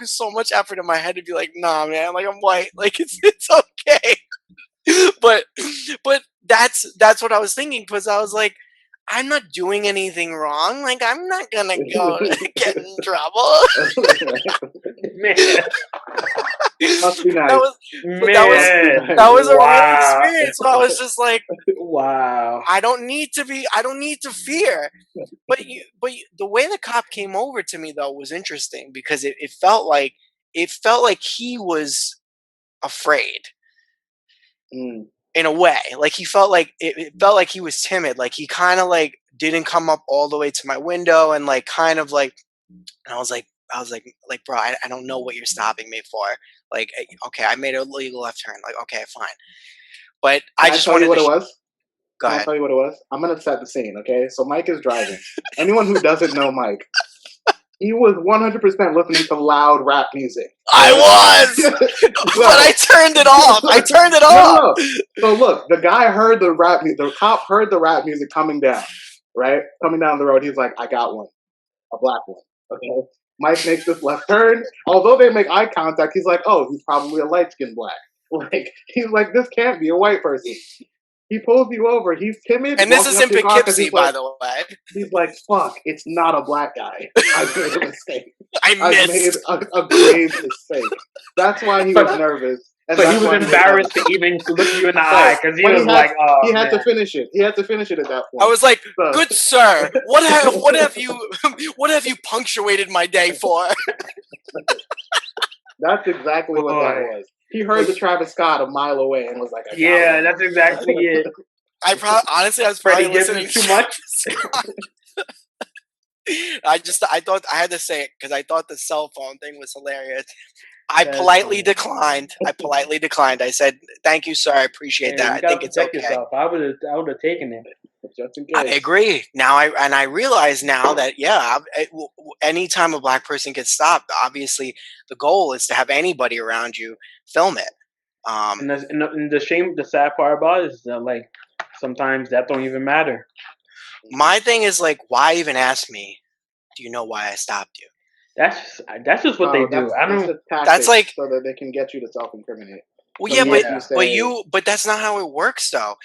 so much effort in my head to be like, "Nah, man, I'm white. It's okay." But that's what I was thinking, because I was like, I'm not doing anything wrong. I'm not gonna go get in trouble. Man. Must be nice. That was a real experience. So I was just like, wow. I don't need to fear. But the way the cop came over to me though was interesting, because it felt like he was afraid. In a way, he felt like it felt like he was timid. He kind of didn't come up all the way to my window, and kind of and I was like, "Bro, I don't know what you're stopping me for." Okay, I made a legal left turn. Okay, fine. But I just wanted what it was. Go ahead. I'll tell you what it was. I'm gonna set the scene. Okay, so Mike is driving. Anyone who doesn't know Mike, he was 100% listening to loud rap music. I was, but I turned it off. No. So look, the guy heard the rap. The cop heard the rap music coming down, right? Coming down the road. He's like, "I got one, a black one." Okay. Mike makes this left turn. Although they make eye contact, he's like, "Oh, he's probably a light-skinned black." He's like, "This can't be a white person." He pulls you over. He's timid. And this is in Poughkeepsie, by the way. He's like, "Fuck, it's not a black guy. I made a mistake. I made a grave mistake." That's why he was nervous. And So he that's was why he embarrassed to even look you in the eye because he But was like, "Oh he had man." to finish it. He had to finish it at that point. I was like, So- "Good sir, what have you punctuated my day for?" That's exactly what that Boy. was. He heard the Travis Scott a mile away and was like, I got Yeah, one. that's exactly it. Honestly, I was Freddie probably gives listening it too much. I thought I had to say it because I thought the cell phone thing was hilarious. I That's politely funny. declined. I said, "Thank you, sir. I appreciate Yeah, that. you I gotta think it's protect okay." yourself. I would have taken it. Just in I case. agree. Now I realize now that anytime a black person gets stopped, obviously the goal is to have anybody around you film it. And the sad part about it is that like sometimes that don't even matter. My thing is like, why even ask me? Do you know why I stopped you? That's just what they do. I don't. That's like so that they can get you to self-incriminate. Well, So yeah, say, but that's not how it works though,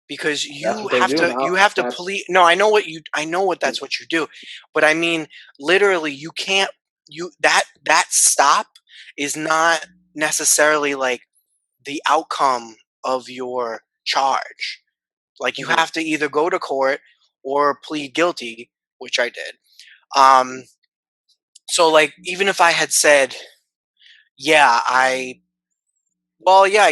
because That's what they do. you have to police. No, I know what that's what you do, but I mean, literally, you can't that stop is not necessarily like the outcome of your charge. Like you have to either go to court or plead guilty, which I did. So like even if I had said, yeah, I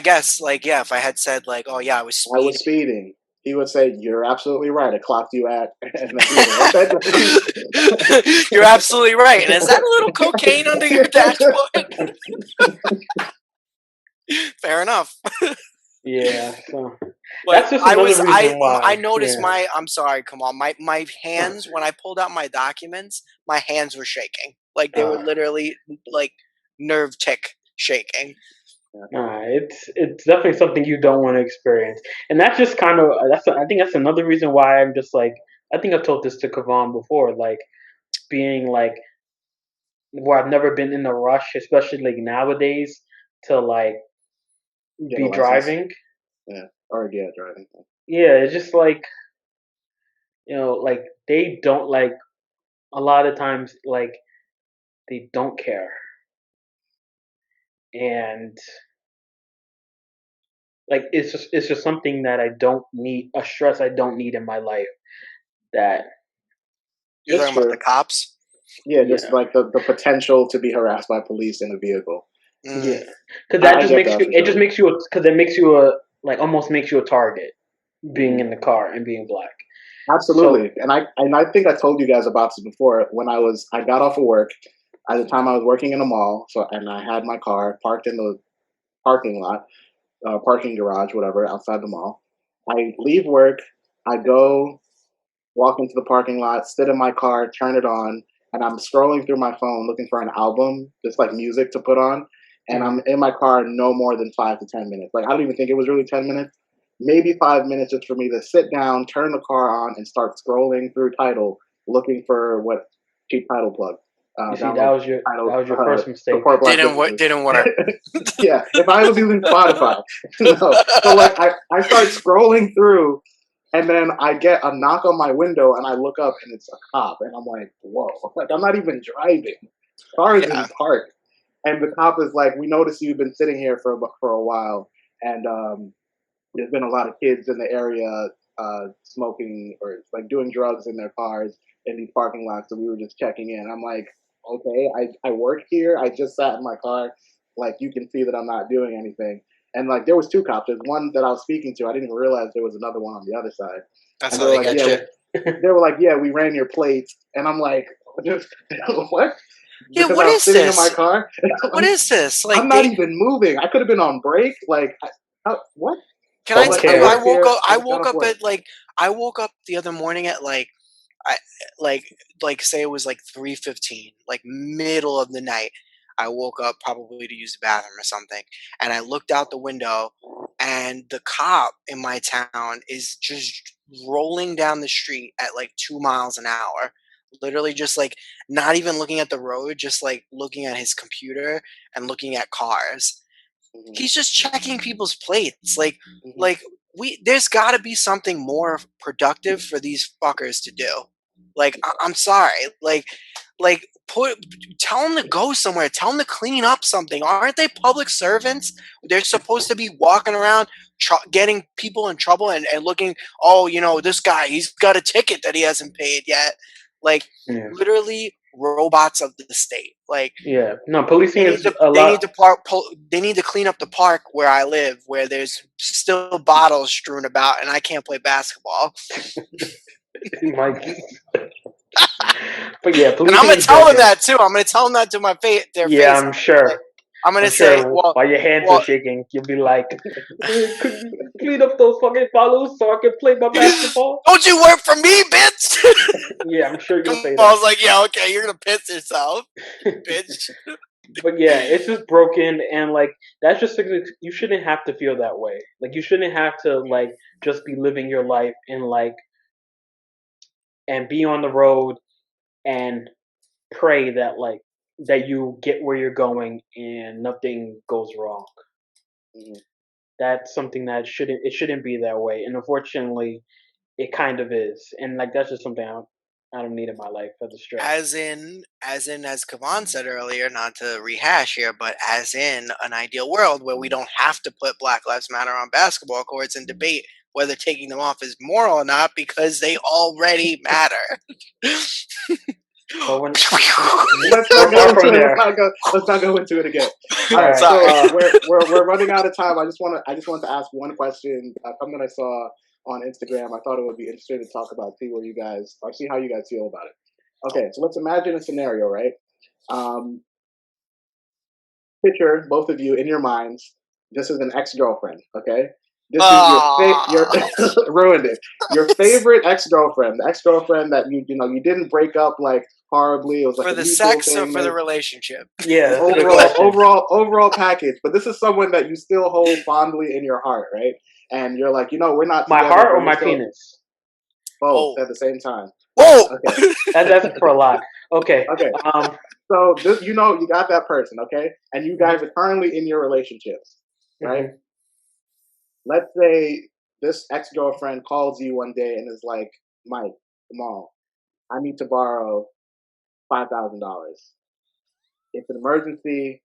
guess like yeah, if I had said like, oh yeah, I was speeding, he would say, "You're absolutely right. I clocked you at." You're absolutely right. And is that a little cocaine under your dashboard? Fair enough. Yeah. So But that's just another reason why. I noticed yeah. I'm sorry, come on. My hands when I pulled out my documents, my hands were shaking. Like they were literally like nerve tick shaking. It's definitely something you don't want to experience, and that's just kind of I think that's another reason why I'm just like I think I've told this to Kavan before, like being like where I've never been in a rush, especially like nowadays to like be driving. Yeah, driving. Yeah, it's just like like they don't like a lot of times like they don't care, and like it's just something that I don't need a stress I don't need in my life. That You're talking about the cops? Yeah, just like the potential to be harassed by police in a vehicle. Yeah, because that just makes you. It just makes you because it makes you a like almost makes you a target being in the car and being black. Absolutely, so, and I think I told you guys about this before. When I got off of work at the time I was working in a mall, and I had my car parked in the parking lot, parking garage, whatever, outside the mall. I leave work, I go walk into the parking lot, sit in my car, turn it on, and I'm scrolling through my phone looking for an album, just like music to put on. And I'm in my car no more than 5 to 10 minutes. Like I don't even think it was really 10 minutes, maybe 5 minutes just for me to sit down, turn the car on, and start scrolling through Tidal, looking for what cheap Tidal plug. See, that was your first mistake. Didn't work. Yeah, if I was using Spotify, no. So like I start scrolling through, and then I get a knock on my window, and I look up, and it's a cop, and I'm like, whoa! Like I'm not even driving. Car is in park, and the cop is like, we noticed you've been sitting here for a while, and there's been a lot of kids in the area smoking or like doing drugs in their cars in these parking lots, so we were just checking in. I'm like, okay, I work here. I just sat in my car. Like you can see that I'm not doing anything. And like there was two cops. There's one that I was speaking to. I didn't even realize there was another one on the other side. That's how they get you. They were like, yeah, we ran your plates, and I'm like, what? Yeah, what is sitting this? in my car. What is this? Like I'm not even moving. I could have been on break. Like, what? Can I tell you? I woke up at like I woke up the other morning at like say it was like 3:15, like middle of the night. I woke up probably to use the bathroom or something, and I looked out the window, and the cop in my town is just rolling down the street at like 2 miles an hour. Literally just like not even looking at the road, just like looking at his computer and looking at cars. He's just checking people's plates. Like there's got to be something more productive for these fuckers to do. Like I'm sorry. Like Like, tell them to go somewhere. Tell them to clean up something. Aren't they public servants? They're supposed to be walking around getting people in trouble and looking, oh, you know, this guy, he's got a ticket that he hasn't paid yet. Like, literally robots of the state. Like, no, policing is a lot. They need to clean up the park where I live, where there's still bottles strewn about, and I can't play basketball. Mike. But yeah, and I'm gonna tell them that too. I'm gonna tell them that to my face. Yeah, I'm sure. Like, I'm gonna say, well, while your hands are shaking, you'll be like, "Could you clean up those fucking bottles so I can play my basketball?" Don't you work for me, bitch? Yeah, I'm sure you'll say that. I was like, yeah, okay, you're gonna piss yourself, bitch. But yeah, it's just broken, and like that's just you shouldn't have to feel that way. Like you shouldn't have to like just be living your life and like and be on the road and pray that like that you get where you're going and nothing goes wrong. Mm-hmm. That's something that shouldn't be that way, and unfortunately, it kind of is. And like that's just something I don't need in my life as a stress. As Kavan said earlier, not to rehash here, but as in an ideal world where we don't have to put Black Lives Matter on basketball courts and debate whether taking them off is moral or not because they already matter. Let's not go into it again. All right, so we're running out of time. I just want to ask one question. Something I saw on Instagram. I thought it would be interesting to talk about. See how you guys feel about it. Okay, so let's imagine a scenario, right? Picture both of you in your minds. This is an ex-girlfriend. Okay. This is your ruined it. Your favorite ex-girlfriend, the ex-girlfriend that you didn't break up like horribly. It was like for the sex or for the relationship. Yeah, overall package. But this is someone that you still hold fondly in your heart, right? And you're like, we're not. My heart or my penis? Both at the same time. Whoa, okay. That's for a lot. Okay. Okay. So this, you got that person, okay, and you guys are currently in your relationships, right? Mm-hmm. Let's say this ex-girlfriend calls you one day and is like, Mike, come on, I need to borrow $5,000. It's an emergency.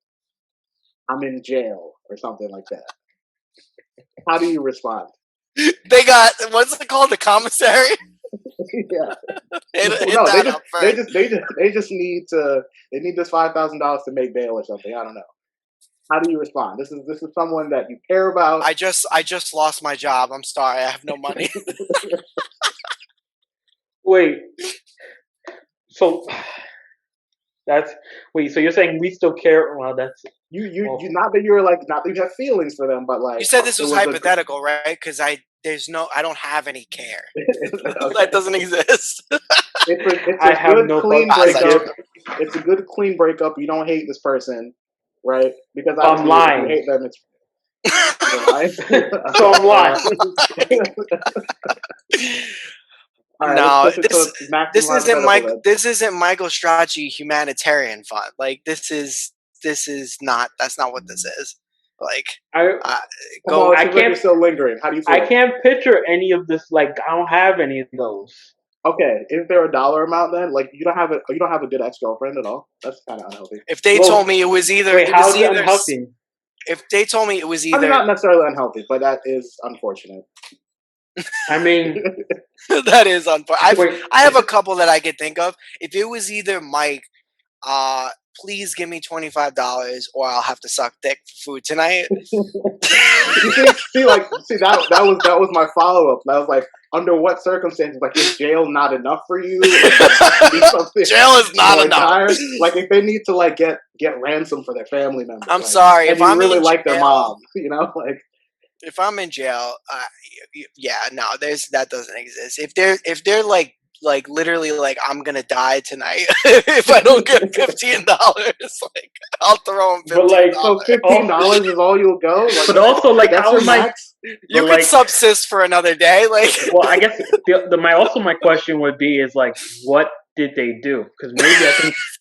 I'm in jail or something like that. How do you respond? They got, what's it called? The commissary? Yeah. They just need this $5,000 to make bail or something. I don't know. How do you respond? This is someone that you care about. I just lost my job. I'm sorry. I have no money. Wait. So you're saying we still care? Well, that's you not that you have feelings for them, but like you said this was hypothetical, right? Because I don't have any care. That doesn't exist. It's a good clean breakup. You don't hate this person. Right? Because I'm lying. You hate them. So I'm lying. No, this isn't Michael Strachey humanitarian fund. Like that's not what this is. Like I can't. You're still lingering. How do you feel? I can't picture any of this. Like I don't have any of those. Okay, is there a dollar amount then? Like you don't have a good ex-girlfriend at all? That's kind of unhealthy. If they told me it was either, how is it unhealthy? If they told me it was either, not necessarily unhealthy, but that is unfortunate. I mean, that is unfortunate. I have a couple that I could think of. If it was either Mike, please give me $25 or I'll have to suck dick for food tonight. That was my follow-up. I was like, under what circumstances? Like, is jail not enough for you? Jail is not enough. Like, if they need to like get ransom for their family members. I'm sorry. If I'm really like their mom, like. If I'm in jail, that doesn't exist. If they're like literally like I'm gonna die tonight if I don't get $15, like I'll throw them $15. But like, so $15 is all you'll go. Like, but also, like, how am you could subsist for another day. Like, well, I guess my question would be is like, what did they do? Because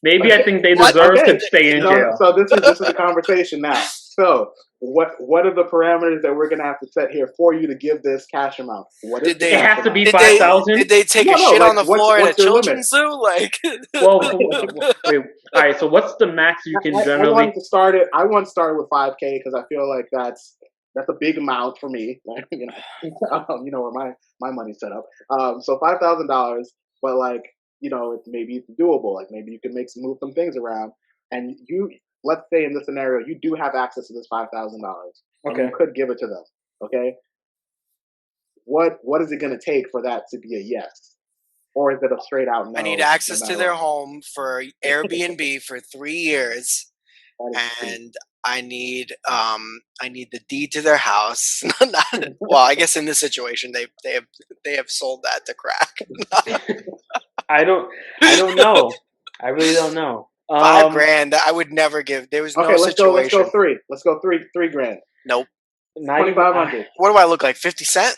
maybe I think they deserve to stay in jail. So this is a conversation now. So what are the parameters that we're gonna have to set here for you to give this cash amount? What is Did the they- It cash has to amount? be Did 5,000. Did they take No, a no, shit like, on the what's- floor in a what's your children's zoo? Like, Well, wait. All right. So what's the max you can I generally? wanted to start it. I want to start with 5K because I feel like that's a big amount for me. Like, you know where my money's set up. So $5,000, but like maybe it's doable. Like maybe you can move some things around, and let's say in this scenario you do have access to this $5,000. Okay. You could give it to them. Okay. What is it going to take for that to be a yes? Or is it a straight out no? I need access to their home for Airbnb for 3 years, and I need the deed to their house. Well, I guess in this situation they have sold that to crack. I don't know. I really don't know. $5,000 I would never give. There was no situation. Let's go three. Let's go $3 grand. Nope. 2,500. What do I look like? 50 Cent?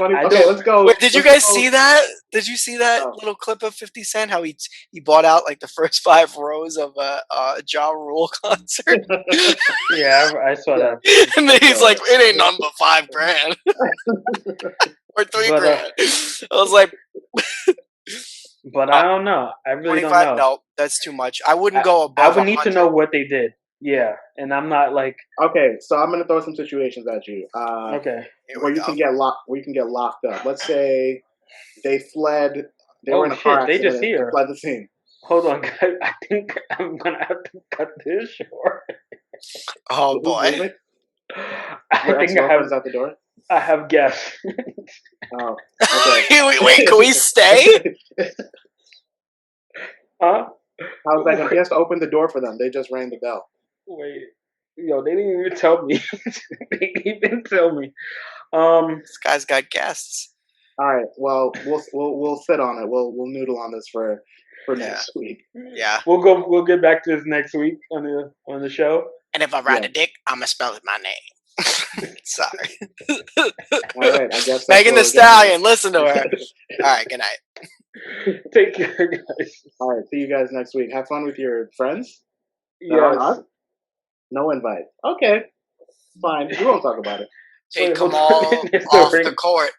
Okay, let's go. Wait, did you guys see that? Did you see that little clip of 50 Cent? How he bought out like the first 5 rows of a Ja Rule concert? Yeah, I saw that. And then he's like, "It ain't nothing but $5,000 or $3,000." I was like, but I don't know. I really don't know. No, that's too much. I wouldn't go above. I would need 100. to know what they did. Yeah, and I'm not like. Okay, so I'm gonna throw some situations at you. Okay. Where you can get locked up. Let's say they fled. They were in a car accident. They just here. Fled the scene. Hold on, guys. I think I'm gonna have to cut this short. Oh boy. I think I have out the door. I have guests. Oh, okay. Wait, can we stay? Huh? How's that going? He has to open the door for them. They just rang the bell. Wait, yo, they didn't even tell me. They didn't even tell me. This guy's got guests. All right. Well, we'll sit on it. We'll noodle on this for next week. Yeah. We'll get back to this next week on the show. And if I ride a dick, I'ma spell it my name. Sorry. All right. I guess Megan Thee Stallion. Listen to her. All right. Good night. Take care, guys. All right. See you guys next week. Have fun with your friends. Yes. No invite. Okay. Fine. We won't talk about it. Take them all off the court.